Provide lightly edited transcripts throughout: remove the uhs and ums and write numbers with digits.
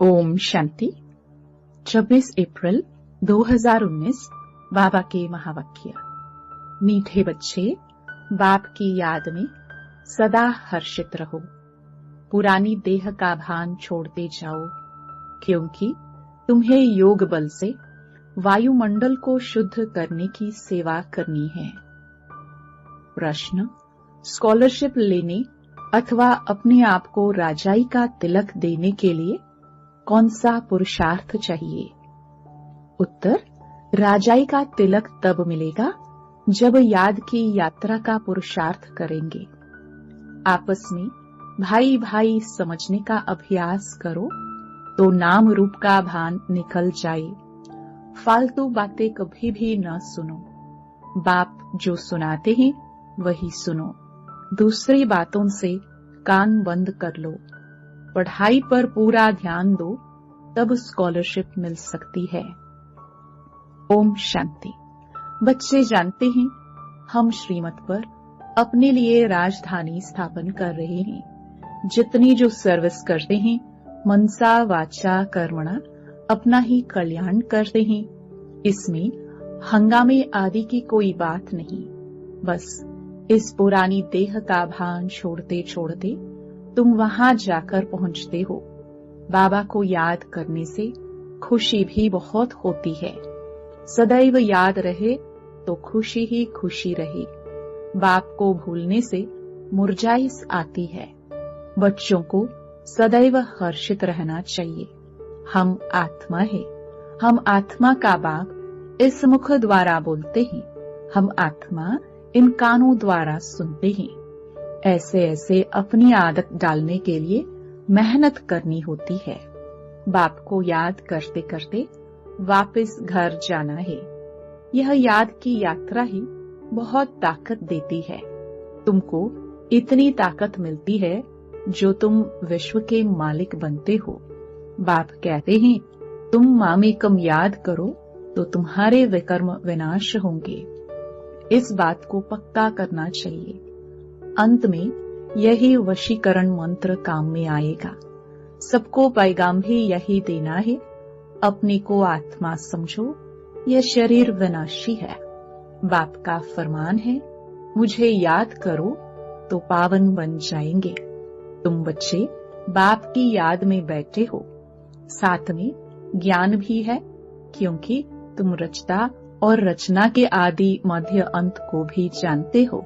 ओम शांति। 26 अप्रैल 2019 बाबा के महावाक्य। मीठे बच्चे, बाप की याद में सदा हर्षित रहो। पुरानी देह का भान छोड़ते जाओ, क्योंकि तुम्हें योग बल से वायुमंडल को शुद्ध करने की सेवा करनी है। प्रश्न: स्कॉलरशिप लेने अथवा अपने आप को राजाई का तिलक देने के लिए कौन सा पुरुषार्थ चाहिए? उत्तर: राजाई का तिलक तब मिलेगा जब याद की यात्रा का पुरुषार्थ करेंगे। आपस में भाई भाई समझने का अभ्यास करो तो नाम रूप का भान निकल जाए। फालतू बातें कभी भी न सुनो। बाप जो सुनाते हैं वही सुनो। दूसरी बातों से कान बंद कर लो। पढ़ाई पर पूरा ध्यान दो, तब स्कॉलरशिप मिल सकती है। ओम शांति। बच्चे जानते हैं, हम श्रीमत पर अपने लिए राजधानी स्थापन कर रहे हैं। जितनी जो सर्विस करते हैं, मनसा वाचा कर्मणा अपना ही कल्याण करते हैं। इसमें हंगामे आदि की कोई बात नहीं। बस इस पुरानी देह का भान छोड़ते छोड़ते तुम वहां जाकर पहुंचते हो। बाबा को याद करने से खुशी भी बहुत होती है। सदैव याद रहे तो खुशी ही खुशी रहे। बाप को भूलने से मुरझाइश आती है। बच्चों को सदैव हर्षित रहना चाहिए। हम आत्मा है। हम आत्मा का बाप इस मुख द्वारा बोलते हैं। हम आत्मा इन कानों द्वारा सुनते हैं। ऐसे ऐसे अपनी आदत डालने के लिए मेहनत करनी होती है। बाप को याद करते करते वापस घर जाना है। यह याद की यात्रा ही बहुत ताकत देती है। तुमको इतनी ताकत मिलती है जो तुम विश्व के मालिक बनते हो। बाप कहते हैं, तुम मामेकम याद करो तो तुम्हारे विकर्म विनाश होंगे। इस बात को पक्का करना चाहिए। अंत में यही वशीकरण मंत्र काम में आएगा। सबको पैगाम भी यही देना है, अपने को आत्मा समझो, यह शरीर विनाशी है। बाप का फरमान है, मुझे याद करो तो पावन बन जाएंगे। तुम बच्चे बाप की याद में बैठे हो, साथ में ज्ञान भी है, क्योंकि तुम रचता और रचना के आदि मध्य अंत को भी जानते हो।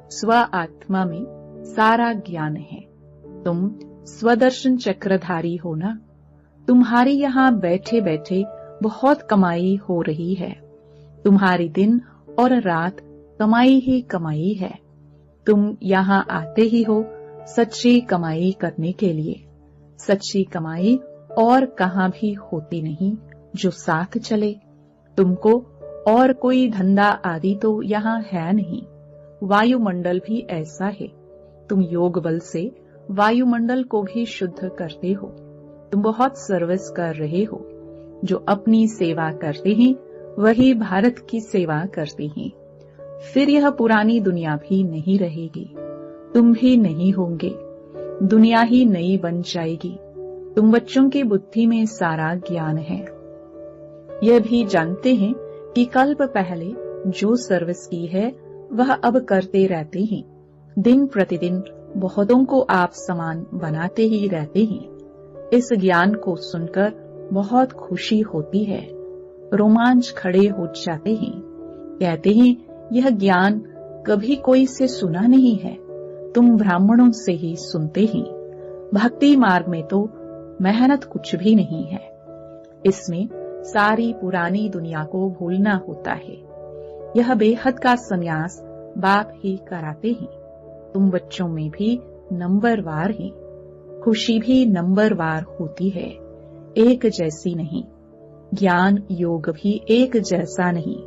स्व आत्मा में सारा ज्ञान है। तुम स्वदर्शन चक्रधारी हो ना। तुम्हारी यहाँ बैठे बैठे बहुत कमाई हो रही है। तुम्हारी दिन और रात कमाई ही कमाई है। तुम यहाँ आते ही हो सच्ची कमाई करने के लिए। सच्ची कमाई और कहाँ भी होती नहीं जो साथ चले। तुमको और कोई धंधा आदि तो यहाँ है नहीं। वायुमंडल भी ऐसा है। तुम योग बल से वायुमंडल को भी शुद्ध करते हो। तुम बहुत सर्विस कर रहे हो। जो अपनी सेवा करते हैं वही भारत की सेवा करते हैं। फिर यह पुरानी दुनिया भी नहीं रहेगी। तुम भी नहीं होंगे। दुनिया ही नई बन जाएगी। तुम बच्चों की बुद्धि में सारा ज्ञान है। यह भी जानते हैं कि कल्प पहले जो सर्विस की है वह अब करते रहते हैं। दिन प्रतिदिन बहुतों को आप समान बनाते ही रहते हैं। इस ज्ञान को सुनकर बहुत खुशी होती है। रोमांच खड़े हो जाते हैं। कहते हैं, यह ज्ञान कभी कोई से सुना नहीं है। तुम ब्राह्मणों से ही सुनते हैं। भक्ति मार्ग में तो मेहनत कुछ भी नहीं है। इसमें सारी पुरानी दुनिया को भूलना होता है। यह बेहद का संन्यास बाप ही कराते हैं। तुम बच्चों में भी नंबरवार हैं। खुशी भी नंबरवार होती है, एक जैसी नहीं। ज्ञान योग भी एक जैसा नहीं।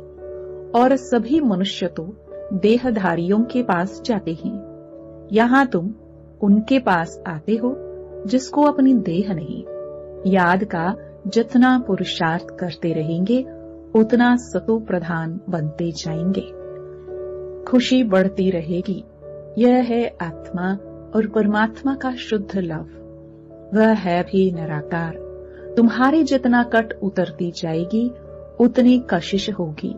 और सभी मनुष्य तो देहधारियों के पास जाते हैं। यहाँ तुम उनके पास आते हो जिसको अपनी देह नहीं। याद का जितना पुरुषार्थ करते रहेंगे उतना सतो प्रधान बनते जाएंगे। खुशी बढ़ती रहेगी। यह है आत्मा और परमात्मा का शुद्ध लव। वह है भी निराकार। तुम्हारी जितना कट उतरती जाएगी उतनी कशिश होगी।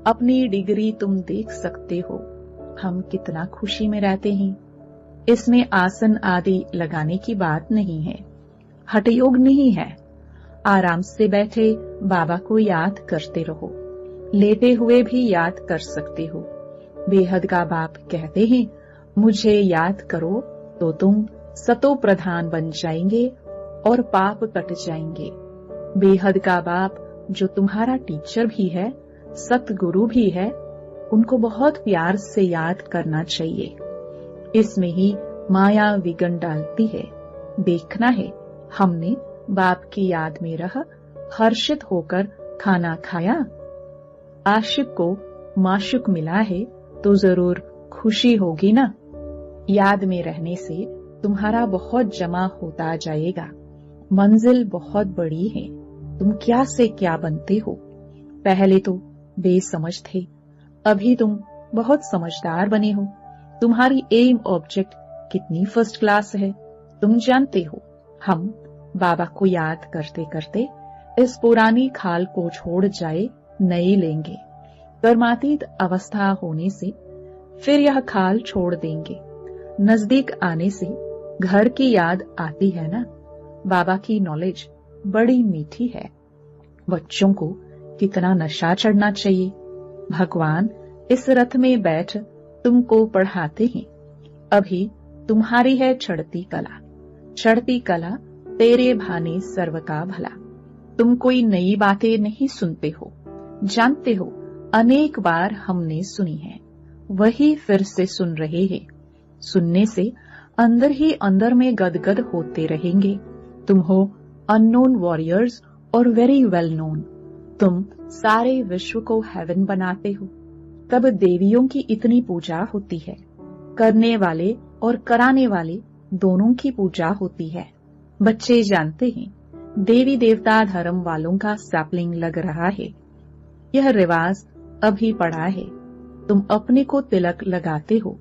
अपनी डिग्री तुम देख सकते हो, हम कितना खुशी में रहते हैं। इसमें आसन आदि लगाने की बात नहीं है, हठयोग नहीं है। आराम से बैठे बाबा को याद करते रहो, लेटे हुए भी याद कर सकते हो। बेहद का बाप कहते हैं, मुझे याद करो तो तुम सतो प्रधान बन जाएंगे और पाप कट जाएंगे। बेहद का बाप जो तुम्हारा टीचर भी है, सतगुरु भी है, उनको बहुत प्यार से याद करना चाहिए। इसमें ही माया विघ्न डालती है। देखना है, हमने बाप की याद में रह हर्षित होकर खाना खाया। आशिक को माशुक मिला है तो जरूर खुशी होगी ना। याद में रहने से तुम्हारा बहुत जमा होता जाएगा। मंजिल बहुत बड़ी है, तुम क्या से क्या बनते हो। पहले तो बेसमझ थे, अभी तुम बहुत समझदार बने हो। तुम्हारी एम ऑब्जेक्ट कितनी फर्स्ट क्लास है, तुम जानते हो। हम बाबा को याद करते करते इस पुरानी खाल को छोड़ जाए नई लेंगे। कर्मातीत अवस्था होने से फिर यह खाल छोड़ देंगे। नजदीक आने से घर की याद आती है ना। बाबा की नॉलेज बड़ी मीठी है। बच्चों को कितना नशा चढ़ना चाहिए। भगवान इस रथ में बैठ तुमको पढ़ाते हैं। अभी तुम्हारी है चढ़ती कला। चढ़ती कला तेरे भाने सर्व का भला। तुम कोई नई बातें नहीं सुनते हो, जानते हो अनेक बार हमने सुनी है, वही फिर से सुन रहे हैं। सुनने से अंदर ही अंदर में गदगद होते रहेंगे। तुम हो अननोन वॉरियर्स और वेरी वेल नोन। तुम सारे विश्व को हेवन बनाते हो। तब देवियों की इतनी पूजा होती है। करने वाले और कराने वाले दोनों की पूजा होती है। बच्चे जानते हैं, देवी देवता धर्म वालों का सैपलिंग लग रहा है। यह रिवाज अभी पड़ा है। तुम अपने को तिलक लगाते हो।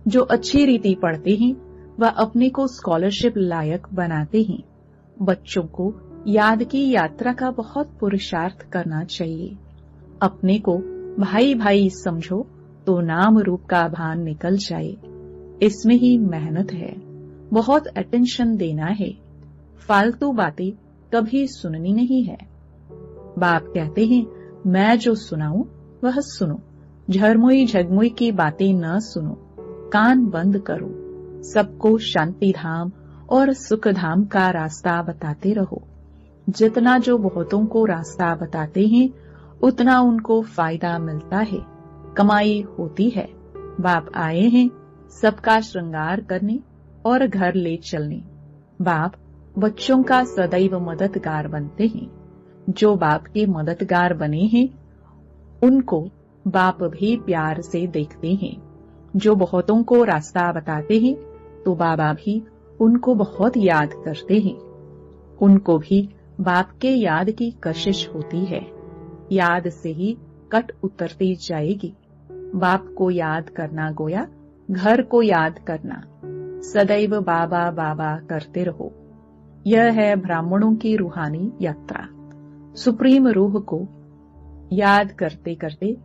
जो अच्छी रीति पढ़ते हैं वह अपने को स्कॉलरशिप लायक बनाते हैं। बच्चों को याद की यात्रा का बहुत पुरुषार्थ करना चाहिए। अपने को भाई भाई समझो तो नाम रूप का भान निकल जाए। इसमें ही मेहनत है, बहुत अटेंशन देना है। फालतू बातें कभी सुननी नहीं है। बाप कहते हैं, मैं जो सुनाऊं वह सुनो। झरमुई झगमुई की बातें न सुनो, कान बंद करो। सबको शांति धाम और सुख धाम का रास्ता बताते रहो। जितना जो बहुतों को रास्ता बताते हैं उतना उनको फायदा मिलता है, कमाई होती है। बाप आए हैं सबका श्रृंगार करने और घर ले चलने। बाप बच्चों का सदैव मददगार बनते हैं। जो बाप के मददगार बने हैं उनको बाप भी प्यार से देखते हैं। जो बहुतों को रास्ता बताते हैं तो बाबा भी उनको बहुत याद करते हैं। उनको भी बाप के याद की कशिश होती है। याद से ही कट उतरती जाएगी। बाप को याद करना गोया घर को याद करना। सदैव बाबा बाबा करते रहो। यह है ब्राह्मणों की रूहानी यात्रा। सुप्रीम रूह को याद करते करते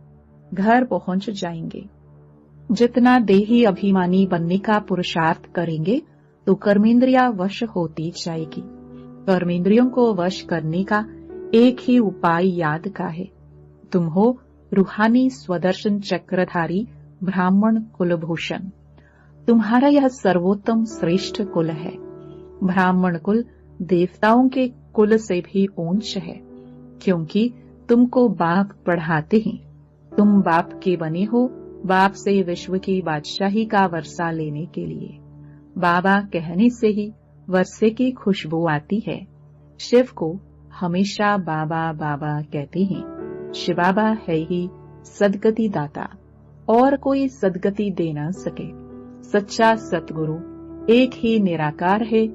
घर पहुंच जाएंगे। जितना देही अभिमानी बनने का पुरुषार्थ करेंगे तो कर्मेंद्रिया वश होती जाएगी। कर्मेंद्रियों को वश करने का एक ही उपाय याद का है। तुम हो रूहानी स्वदर्शन चक्रधारी ब्राह्मण कुलभूषण। तुम्हारा यह सर्वोत्तम श्रेष्ठ कुल है। ब्राह्मण कुल देवताओं के कुल से भी ऊंच है, क्योंकि तुमको बाप पढ़ाते हैं। तुम बाप के बने हो, बाप से विश्व की बादशाही का वर्षा लेने के लिए। बाबा कहने से ही वर्षे की खुशबू आती है। शिव को हमेशा बाबा बाबा कहते हैं। शिव बाबा है ही सदगति दाता, और कोई सदगति दे न सके। सच्चा सतगुरु एक ही निराकार है,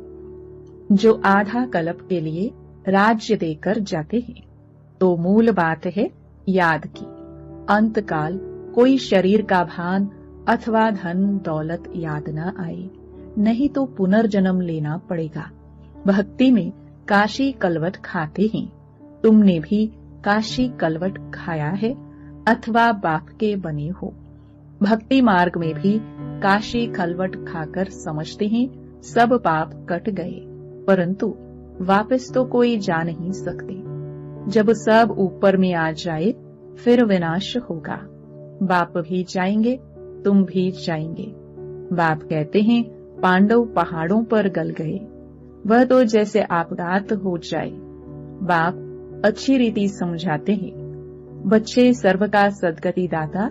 जो आधा कल्प के लिए राज्य देकर जाते हैं। तो मूल बात है याद की। अंतकाल कोई शरीर का भान अथवा धन दौलत याद न आए, नहीं तो पुनर्जन्म लेना पड़ेगा। भक्ति में काशी कलवट खाते हैं। तुमने भी काशी कलवट खाया है अथवा बाप के बने हो। भक्ति मार्ग में भी काशी कलवट खाकर समझते हैं सब पाप कट गए, परंतु वापस तो कोई जा नहीं सकते। जब सब ऊपर में आ जाए फिर विनाश होगा। बाप भी जाएंगे, तुम भी जाएंगे। बाप कहते हैं पांडव पहाड़ों पर गल गए, वह तो जैसे आपघात हो जाए। बाप अच्छी रीति समझाते हैं, बच्चे सर्व का सदगति दाता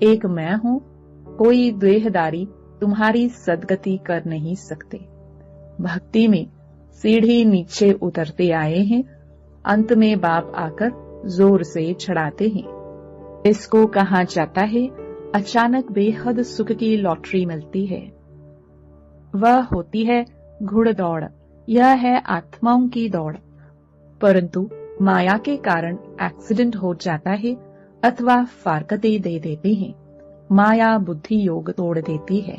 एक मैं हूं, कोई देहदारी तुम्हारी सदगति कर नहीं सकते। भक्ति में सीढ़ी नीचे उतरते आए हैं, अंत में बाप आकर जोर से चढ़ाते हैं। इसको कहा जाता है अचानक बेहद सुख की लॉटरी मिलती है। वह होती है घुड़दौड़, यह है आत्माओं की दौड़। परंतु माया के कारण एक्सीडेंट हो जाता है अथवा फारकते दे देते हैं। माया बुद्धि योग तोड़ देती है।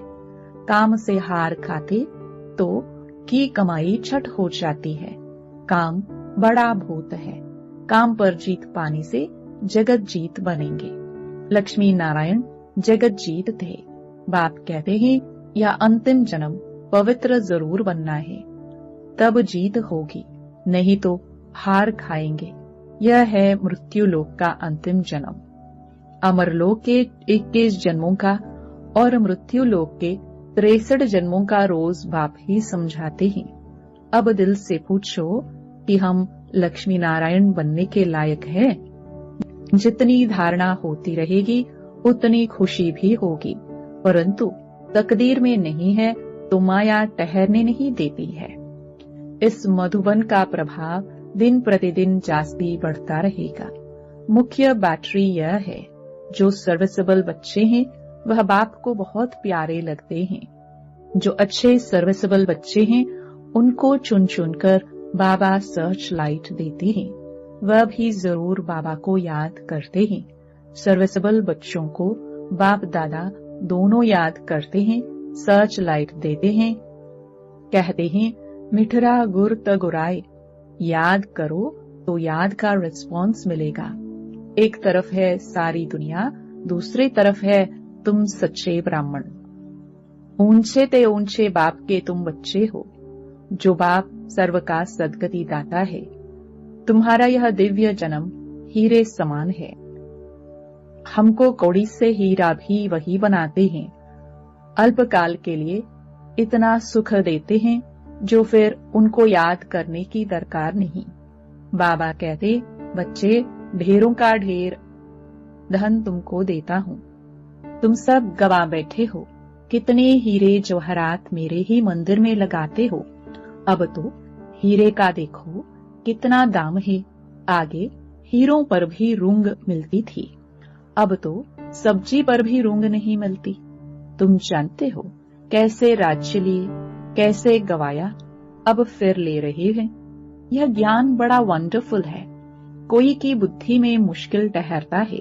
काम से हार खाते तो की कमाई छठ हो जाती है। काम बड़ा भूत है, काम पर जीत पाने से जगत जीत बनेंगे। लक्ष्मी नारायण जगत जीत थे। बाप कहते हैं यह अंतिम जन्म पवित्र जरूर बनना है, तब जीत होगी, नहीं तो हार खाएंगे। यह है मृत्यु लोक का अंतिम जन्म। अमरलोक के 21 जन्मों का और मृत्यु लोक के 63 जन्मों का रोज बाप ही समझाते हैं। अब दिल से पूछो कि हम लक्ष्मी नारायण बनने के लायक हैं? जितनी धारणा होती रहेगी उतनी खुशी भी होगी, परंतु तकदीर में नहीं है तो माया ठहरने नहीं देती है। इस मधुबन का प्रभाव दिन प्रतिदिन जास्ती बढ़ता रहेगा। मुख्य बैटरी यह है, जो सर्विसेबल बच्चे हैं वह बाप को बहुत प्यारे लगते हैं। जो अच्छे सर्विसेबल बच्चे हैं उनको चुन चुनकर बाबा सर्च लाइट देते हैं। वह भी जरूर बाबा को याद करते हैं। सर्विसेबल बच्चों को बाप दादा दोनों याद करते हैं, सर्च लाइट देते हैं। कहते हैं मिठरा गुर त गुराए, याद करो तो याद का रिस्पॉन्स मिलेगा। एक तरफ है सारी दुनिया, दूसरी तरफ है तुम सच्चे ब्राह्मण। ऊंचे ते ऊंचे बाप के तुम बच्चे हो। जो बाप सर्व का सदगति दाता है। तुम्हारा यह दिव्य जन्म हीरे समान है। हमको कौड़ी से हीरा भी वही बनाते हैं। अल्पकाल के लिए इतना सुख देते हैं जो फिर उनको याद करने की दरकार नहीं। बाबा कहते बच्चे ढेरों का ढेर धन तुमको देता हूँ। तुम सब गवा बैठे हो, कितने हीरे जवाहरात मेरे ही मंदिर में लगाते हो। अब तो हीरे का देखो कितना दाम है। आगे हीरों पर भी रूंग मिलती थी, अब तो सब्जी पर भी रूंग नहीं मिलती। तुम जानते हो कैसे राज्य लिए, कैसे गवाया, अब फिर ले रहे हैं। यह ज्ञान बड़ा वंडरफुल है। कोई की बुद्धि में मुश्किल ठहरता है।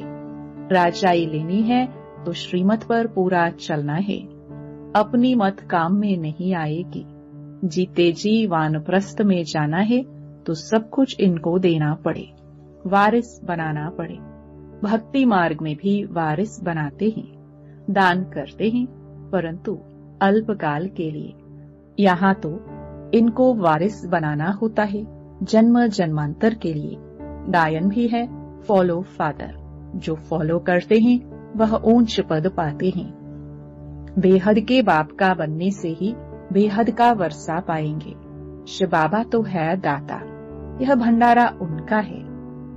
राजाई लेनी है तो श्रीमत पर पूरा चलना है। अपनी मत काम में नहीं आएगी। जीते जी वानप्रस्थ में जाना है तो सब कुछ इनको देना पड़े, वारिस बनाना पड़े। भक्ति मार्ग में भी वारिस बनाते हैं, दान करते हैं, परंतु अल्पकाल के लिए। यहाँ तो इनको वारिस बनाना होता है जन्म जन्मांतर के लिए। गायन भी है फॉलो फादर। जो फॉलो करते हैं वह ऊंच पद पाते हैं। बेहद के बाप का बनने से ही बेहद का वर्षा पाएंगे। शिव बाबा तो है दाता, यह भंडारा उनका है।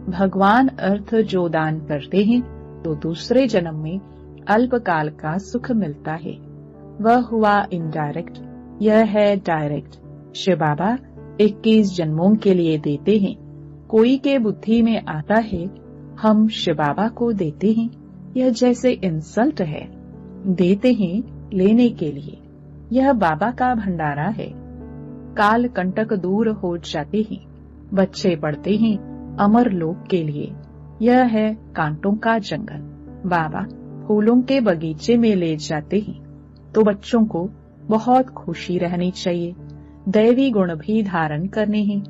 भगवान अर्थ जो दान करते हैं तो दूसरे जन्म में अल्पकाल का सुख मिलता है। वह हुआ इनडायरेक्ट, यह है डायरेक्ट। शिव बाबा 21 जन्मों के लिए देते हैं। कोई के बुद्धि में आता है हम शिव बाबा को देते हैं, यह जैसे इंसल्ट है। देते हैं लेने के लिए। यह बाबा का भंडारा है। काल कंटक दूर हो जाते हैं। बच्चे पढ़ते हैं अमर लोक के लिए। यह है कांटों का जंगल। बाबा फूलों के बगीचे में ले जाते हैं तो बच्चों को बहुत खुशी रहनी चाहिए। दैवी गुण भी धारण करने हैं।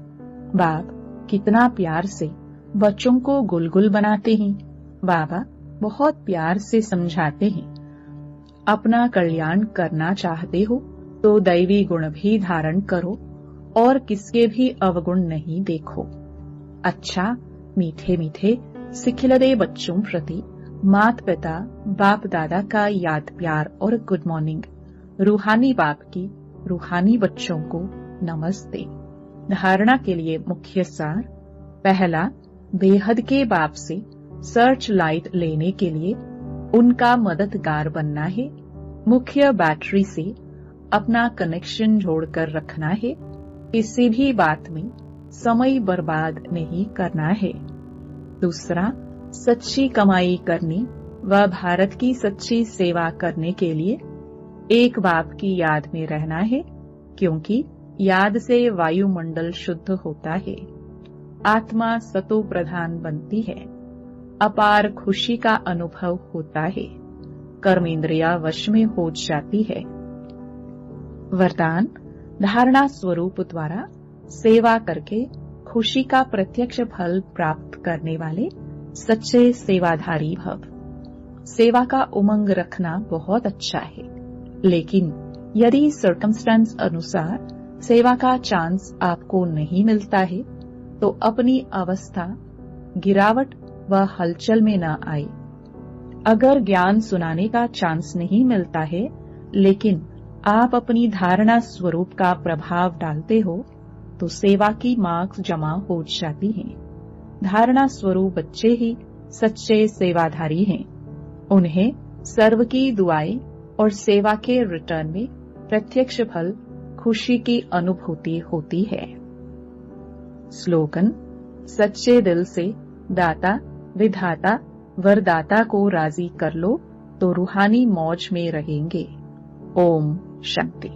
बाप कितना प्यार से बच्चों को गुलगुल बनाते हैं। बाबा बहुत प्यार से समझाते हैं, अपना कल्याण करना चाहते हो तो दैवी गुण भी धारण करो और किसके भी अवगुण नहीं देखो। अच्छा, मीठे मीठे सिखिलरे बच्चों प्रति माता पिता बाप दादा का याद प्यार और गुड मॉर्निंग। रूहानी बाप की रूहानी बच्चों को नमस्ते। धारणा के लिए मुख्य सार। पहला, बेहद के बाप से सर्च लाइट लेने के लिए उनका मददगार बनना है। मुख्य बैटरी से अपना कनेक्शन जोड़कर रखना है। किसी भी बात में समय बर्बाद नहीं करना है। दूसरा, सच्ची कमाई करने व भारत की सच्ची सेवा करने के लिए एक बाप की याद में रहना है, क्योंकि याद से वायुमंडल शुद्ध होता है, आत्मा सतो प्रधान बनती है, अपार खुशी का अनुभव होता है, कर्मेंद्रिया वश में हो जाती है। वरदान। धारणा स्वरूप द्वारा सेवा करके खुशी का प्रत्यक्ष फल प्राप्त करने वाले सच्चे सेवाधारी भव। सेवा का उमंग रखना बहुत अच्छा है, लेकिन यदि सर्कमस्टेंस अनुसार सेवा का चांस आपको नहीं मिलता है तो अपनी अवस्था गिरावट व हलचल में न आए। अगर ज्ञान सुनाने का चांस नहीं मिलता है लेकिन आप अपनी धारणा स्वरूप का प्रभाव डालते हो तो सेवा की मार्क्स जमा हो जाती हैं। धारणा स्वरूप बच्चे ही सच्चे सेवाधारी हैं। उन्हें सर्व की दुआएं और सेवा के रिटर्न में प्रत्यक्ष फल खुशी की अनुभूति होती है। स्लोगन। सच्चे दिल से दाता विधाता वरदाता को राजी कर लो तो रूहानी मौज में रहेंगे। ओम शांति।